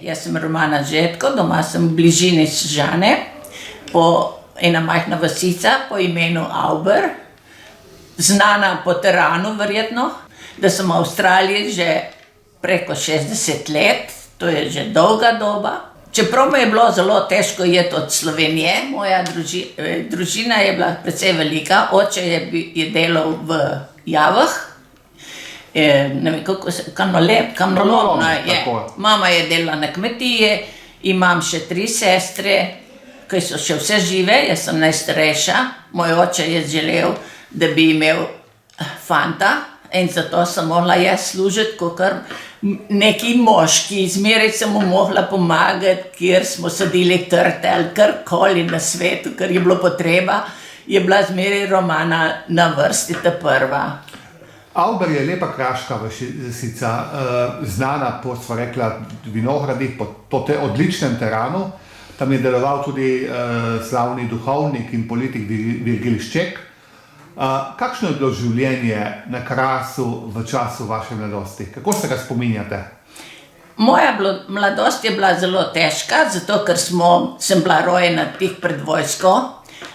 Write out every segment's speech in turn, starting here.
jaz sem Romana Žetko, doma sem v bližini Sežane, ena majhna vasica po imenu Auber, znana po teranu verjetno, da sem v Avstraliji že preko 60 let, to je že dolga doba. Čeprav mi je bilo zelo težko jeti od Slovenije, moja družina je bila precej velika, oče je delal v Javah, ne vem kako se, kamnolom, mama je delala na kmetije, imam še 3 sestre, ki so še vse žive, jaz sem najstarejša, moj oče je želel, da bi imel fanta in zato sem mogla jaz služiti kakor neki moški, zmeraj sem mu mogla pomagati, kjer smo sadili trte ali karkoli na svetu, kar je bilo potreba, je bila zmeraj Romana na vrsti ta prva. Auber je lepa kraška vasica, znana po, sva rekla, vinogradih, po odličnem teranu. Tam je deloval tudi slavni duhovnik in politik Virgil Šček. Kakšno je bilo življenje na Krasu v času vaše mladosti? Kako se ga spominjate? Moja mladost je bila zelo težka, zato ker sem bila rojena tik pred vojsko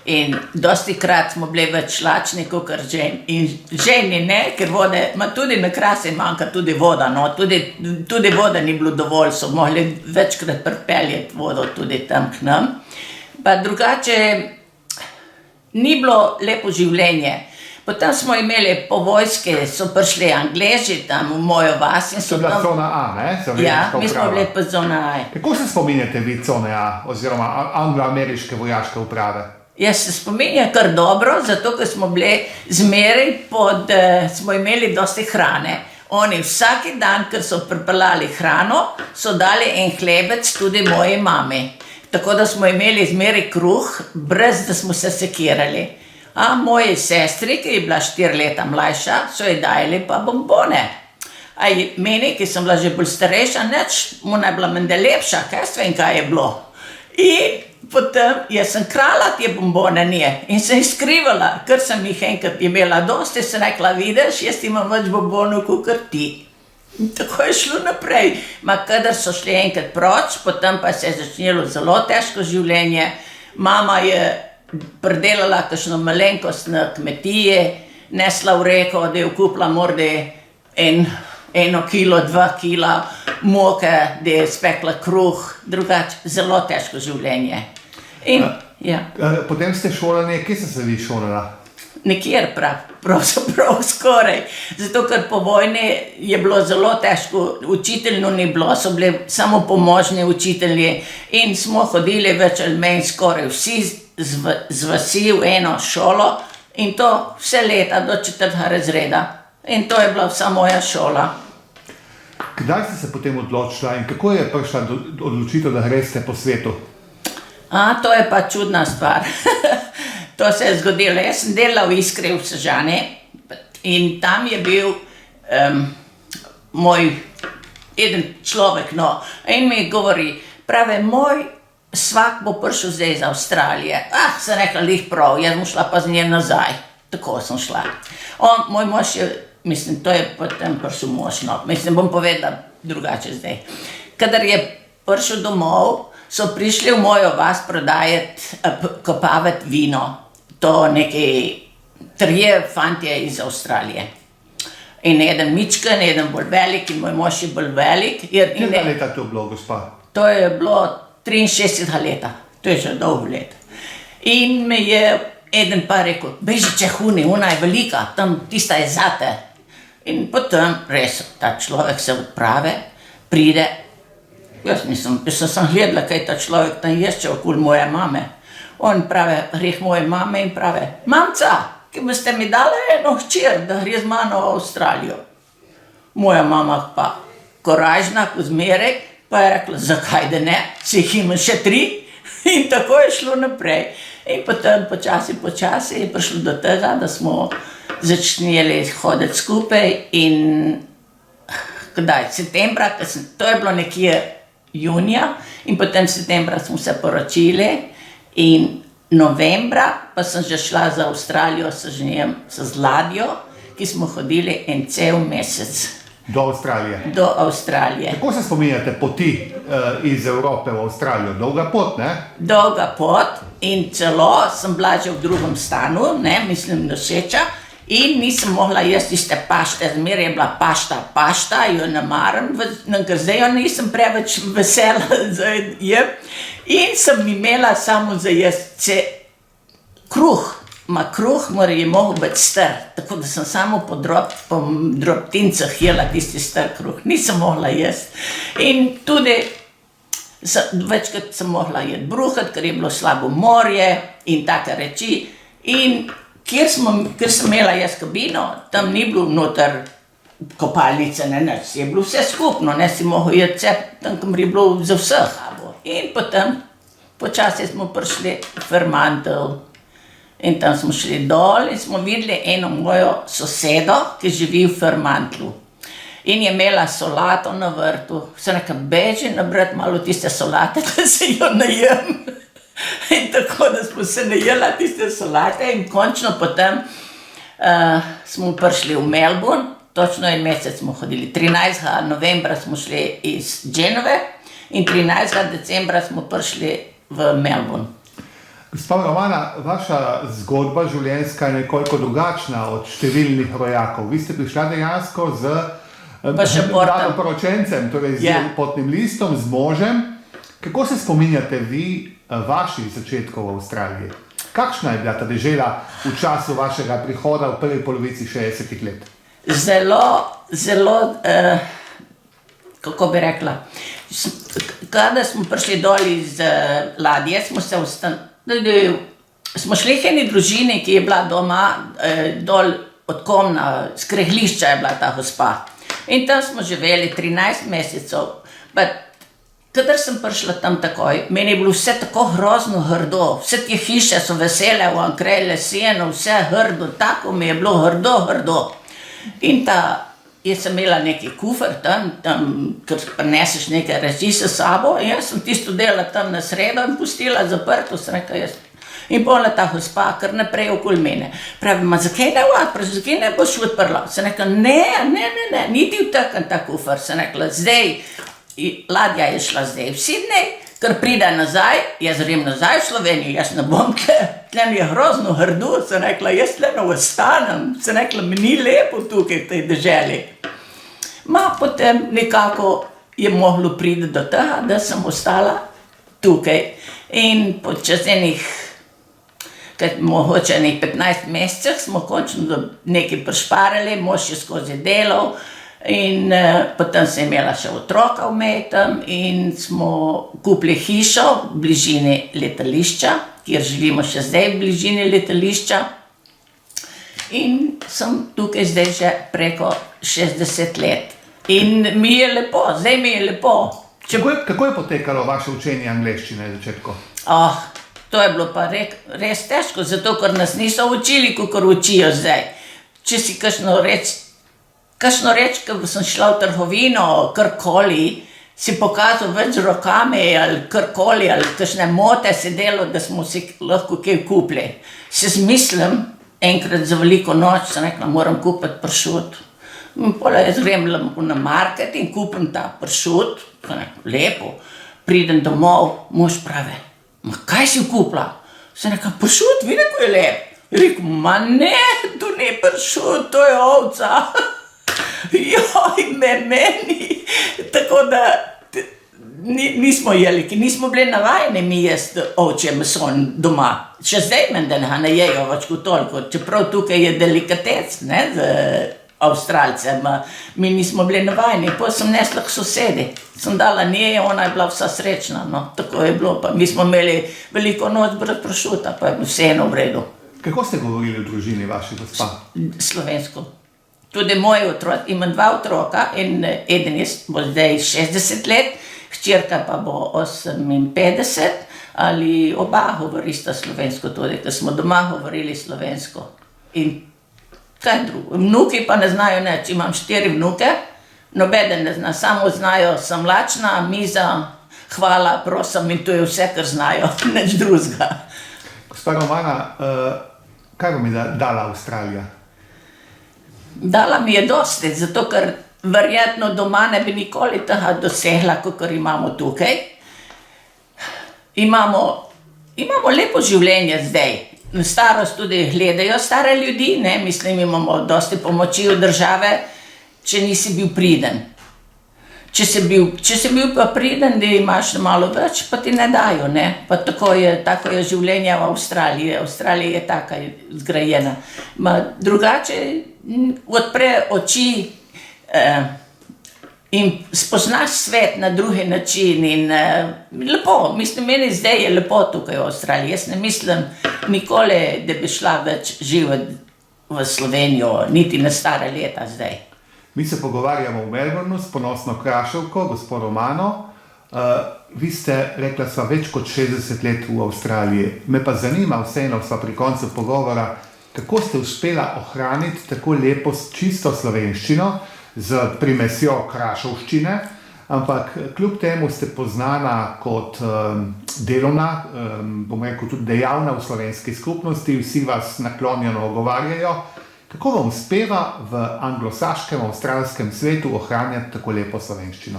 in dostikrat smo bili več lačni kakor ženi. In ženi ne, ker vode, tudi na Krasu manjka tudi voda, no, tudi voda ni bilo dovolj, so mogli večkrat pripeljati vodo tudi tam k nam. Pa drugače ni bilo lepo življenje. Potem smo imeli po vojske, so prišli Angleži tam v mojo vas. To je bila cona A, ne? Ja, mi smo bili pa cona A. Kako se spominjate vi cone A, oziroma anglo-ameriške vojaške uprave? Jaz se spominjam kar dobro, zato ker smo bili zmeraj smo imeli dosti hrane. Oni vsaki dan, ker so pripeljali hrano, so dali en hlebec tudi moji mami. Tako da smo imeli zmeraj kruh, brez da smo se sekirali. A moji sestri, ki je bila 4 leta mlajša, so ji dajali pa bombone. A meni, ki sem bila že bolj starejša, mu ne bila menda lepša, kaj vem, kaj je bilo. In potem jaz sem krala te bombone nje in sem jih skrivala, ker sem jih enkrat imela dosti, sem rekla, vidiš, jaz imam več bombonov kakor ti. In tako je šlo naprej. Kadar so šli enkrat proč, potem pa se je začelo zelo težko življenje. Mama je pridelala kakšno malenkost na kmetije, nesla v reko, da je kupila morda 1 kilo, 2 kila moke, da je spekla kruh, drugače zelo težko življenje. Potem ste šolali, kje ste se vi šolala? Nikjer pravzaprav skoraj, zato ker po vojni je bilo zelo težko, učiteljno ni bilo, so bili samo pomožni učitelji in smo hodili več ali manj skoraj vsi z vasi v eno šolo in to vse leta do 4. razreda. In to je bila vsa moja šola. Kdaj ste se potem odločila in kako je prišla odločitev, da greste po svetu? To je pa čudna stvar. To se je zgodilo. Jaz sem delala v Iskri v Sežani in tam je bil moj eden človek, no, in mi govori, pravi, moj svak bo prišel zdaj iz Avstralije. Sem rekla, lih prav, jaz bom šla pa z nje nazaj. Tako sem šla. Moj mož je, mislim, to je potem prišel mož, no, mislim, bom povedala drugače zdaj. Kadar je prišel domov, so prišli v mojo vas prodajati, kopavati vino. To neki 3 fantje iz Avstralije. In eden mičken, eden bolj velik in moj mož je bolj velik. Kje leta to bilo, gospa? To je bilo 63 leta, to je že dolgo let. In mi je eden pa rekel, beži čehuni, ona je velika, tam tista je zate. In potem res ta človek se odprave, pride. Jaz sem gledala, kaj ta človek tam ješče okoli moje mame. On pravi, reh moje mame in pravi, mamca, ki boste mi dali eno hčer, da gre z mano v Avstralijo. Moja mama pa korajžna, ko zmeraj, pa je rekla, zakaj da ne, si jih ima še 3 in tako je šlo naprej. In potem počasi je prišlo do tega, da smo začeli hoditi skupaj in kdaj, septembra, to je bilo nekje junija in potem septembra smo se poročili in novembra pa sem že šla za Avstralijo, z ladjo, ki smo hodili en cel mesec. Do Avstralije? Do Avstralije. Kako se spominjate poti iz Evrope v Avstralijo. Dolga pot, ne? Dolga pot in celo sem bila že v drugem stanu, ne, mislim noseča, in nisem mogla jesti tiste pašte, zmeraj je bila pašta, jo ne maram, ker zdaj jo nisem preveč vesela za jem. In sem imela samo za jesti kruh. Kruh je mogel biti star, tako da sem samo po drobtincah jela tisti star kruh. Nisem mogla jesti. In tudi večkrat sem mogla jeti bruhat, ker je bilo slabo morje in take reči. In kjer sem imela jaz kabino, tam ni bilo noter kopalnice, ne, je bilo vse skupno, ne, si mogel jeti vse, tam kam je bilo za vseh. In potem počasi smo prišli v Fremantle in tam smo šli dol in smo videli eno mojo sosedo, ki živi v Fremantlu. In je imela solato na vrtu. Sem rekla, beži nabrati malo tiste solate, da se jo najem. In tako, da smo se najela tiste solate in končno potem smo prišli v Melbourne, točno en mesec smo hodili. 13. novembra smo šli iz Genove in 13. decembra smo prišli v Melbourne. Gospa Romana, vaša zgodba življenjska je nekoliko drugačna od številnih rojakov. Vi ste prišla dejansko z poročencem, torej z potnim listom, z možem. Kako se spominjate vi vaših začetkov v Avstraliji? Kakšna je bila ta dežela v času vašega prihoda v prvi polovici 60-ih let? Zelo, kako bi rekla, kada smo prišli dol iz ladje, smo šli k eni družini, ki je bila doma dol od Komna, z Kreglišča je bila ta gospa. In tam smo živeli 13 mesecev. Kadar sem prišla tam takoj, meni je bilo vse tako grozno hrdo, vse te hiše so vesele, onkraj leseno, vse hrdo, tako mi je bilo hrdo. In jaz sem imela neki kufer tam, ker prineseš nekaj reči s sabo, in jaz sem tisto delala tam na sredo in pustila zaprto, sem rekla jaz. In potem ta gospa kar naprej okoli mene. Pravi, zakaj ne boš odprla? Sem rekla, ne, niti vtakam ta kufer, sem rekla, zdaj, ladja je šla zdaj v Sydney, ker pride nazaj, jaz grem nazaj v Slovenijo, jaz ne bom tle mi je grozno hrdo, sem rekla, jaz tle ne ostanem, sem rekla, mi ni lepo tukaj v tej deželi. Potem nekako je moglo priti do tega, da sem ostala tukaj. In čez mogoče 15 mesecev smo končno nekaj prišparali, mož je skozi delal. In potem sem imela še otroka vmes tam in smo kupili hišo v bližini letališča, kjer živimo še zdaj v bližini letališča. In sem tukaj zdaj že preko 60 let. In mi je lepo, zdaj mi je lepo. Kako je potekalo vaše učenje angleščine na začetku? To je bilo pa res težko, zato ker nas niso učili, kakor učijo zdaj. Če si kakšno reč, ko sem šla v trgovino, karkoli, si pokazal več z rokami ali karkoli, ali kakšne mote si delal, da smo si lahko kaj kupili. Se zmislim, enkrat za veliko noč sem rekla, moram kupiti pršut. Potem jaz grem na market in kupim ta pršut, lepo, pridem domov, mož pravi, kaj si kupila? Sem rekla, pršut, vidi, ko je lep. Rekel, ne, to ni pršut, to je ovca. Joj, meni, tako da nismo jeli, ki nismo bili navajeni mi jesti ovčje meso doma. Še zdaj menda ne jejo več kot toliko, čeprav tukaj je delikatec, ne, za Avstralce, mi nismo bili navajeni. Potem sem nesla k sosedi, sem dala njej, ona je bila vsa srečna, no, tako je bilo, pa mi smo imeli veliko noč brez pršuta, pa je bilo vseeno v redu. Kako ste govorili v družini vaši gospa? Slovensko. Tudi moj otrok, imam 2 otroka in eden bo zdaj 60 let, hčerka pa bo 58, ali oba govorista slovensko tudi, ker smo doma govorili slovensko. In kaj drugo, vnuki pa ne znajo nič, imam 4 vnuke, nobeden ne zna, samo znajo, sem lačna, miza, hvala, prosim in to je vse, kar znajo, nič drugega. Gospa Romana, kaj vam je dala Avstralija? Dala mi je dosti, zato ker verjetno doma ne bi nikoli tega dosegla, kot imamo tukaj. Imamo lepo življenje zdaj. Na starost tudi gledajo stare ljudi, ne? Mislim, imamo dosti pomoči od države, če nisi bil priden. Če si bil pa priden, da imaš malo več, pa ti ne dajo, ne? Pa tako je življenje v Avstraliji. Avstralija je taka zgrajena. Drugače odpre oči in spoznaš svet na drugi način in lepo. Mislim, meni zdaj je lepo tukaj v Avstraliji. Jaz ne mislim nikoli, da bi šla več živeti v Slovenijo, niti na stare leta zdaj. Mi se pogovarjamo v Melbourneu s ponosno kraševko, gospod Romano. Vi ste rekla, sva več kot 60 let v Avstraliji. Me pa zanima, vseeno sva pri koncu pogovora, kako ste uspela ohraniti tako lepo, čisto slovenščino z primesjo kraševščine, ampak kljub temu ste poznana kot delovna, bom rekel tudi dejavna v slovenski skupnosti, vsi vas naklonjeno ogovarjajo. Kako vam uspeva v anglosaškem, avstralskem svetu ohranjati tako lepo slovenščino?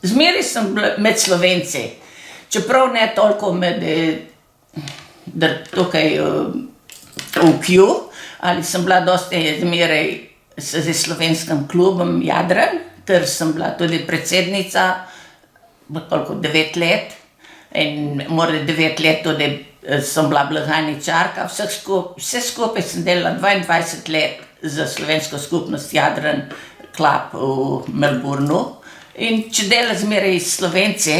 Zmeraj sem bila med Slovenci, čeprav ne toliko tukaj v Q, ali sem bila dosti zmeraj s slovenskim klubom Jadran, ter sem bila tudi predsednica, 9 let, in mora 9 let tudi sem bila blagajničarka, vse skupaj sem delala 22 let za slovensko skupnost Jadran Club v Melbourneu. In če delaš zmeraj s Slovenci,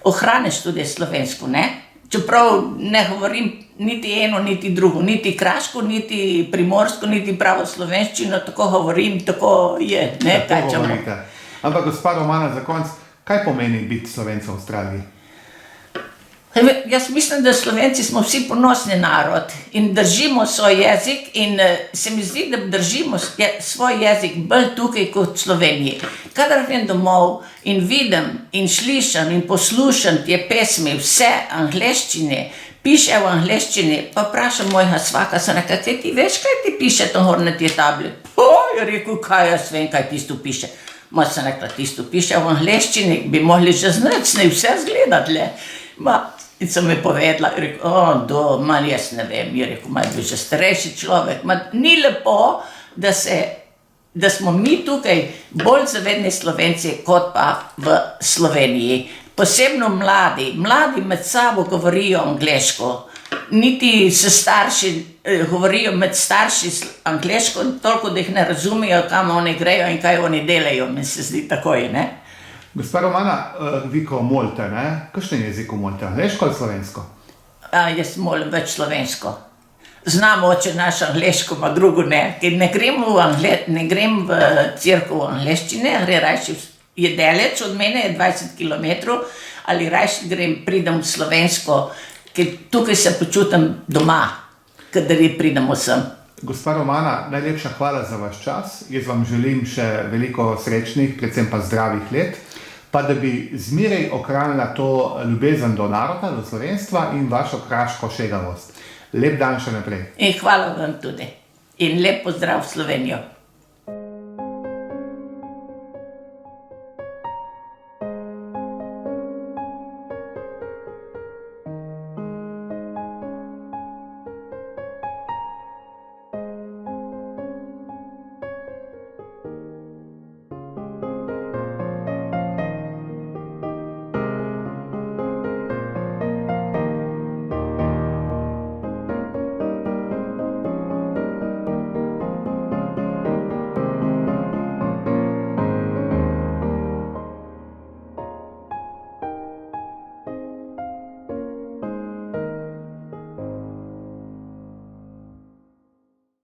ohraniš tudi slovensko, ne? Čeprav ne govorim niti eno, niti drugo, niti kraško, niti primorsko, niti pravo slovenščino, tako govorim, tako je, ne? Tako govorite. Ampak gospa Romana, za konec, kaj pomeni biti Slovenec v Avstraliji? Jaz mislim, da Slovenci smo vsi ponosni narod in držimo svoj jezik in se mi zdi, da držimo svoj jezik bolj tukaj kot v Sloveniji. Kadar grem domov in vidim in slišim in poslušam te pesmi, vse angleščine, piše v angleščini, pa vprašam mojega svaka, sem rekel, kaj ti veš, kaj ti piše to gor na te tabli? Je rekel, kaj jaz vem, kaj tisto piše. Sem rekla, tisto piše v angleščini, bi mogli že znati, vse zgledati, in so mi povedala, je rekel, jaz ne vem, je rekel, je bil že starejši človek, ni lepo, da smo mi tukaj bolj zavedni Slovenci, kot pa v Sloveniji. Posebno mladi med sabo govorijo angleško, niti se starši govorijo med starši angleško, toliko, da jih ne razumejo, kam oni grejo in kaj oni delajo, mi se zdi takoj, ne? Gospa Romana, vi ko molite, ne? Kakšen jezik molite? Angleško ali slovensko? Jaz molim več slovensko. Znam oče naš angleško, ma drugo ne. Ker ne grem v cerkev v angleščine, je daleč od mene, je 20 kilometrov, ali rajši pridem v slovensko, ker tukaj se počutim doma, kadar pridemo sem. Gospa Romana, najlepša hvala za vaš čas. Jaz vam želim še veliko srečnih, predvsem pa zdravih let, pa da bi zmeraj ohranila to ljubezen do naroda, do slovenstva in vašo kraško šegavost. Lep dan še naprej. In hvala vam tudi. In lep pozdrav v Slovenijo.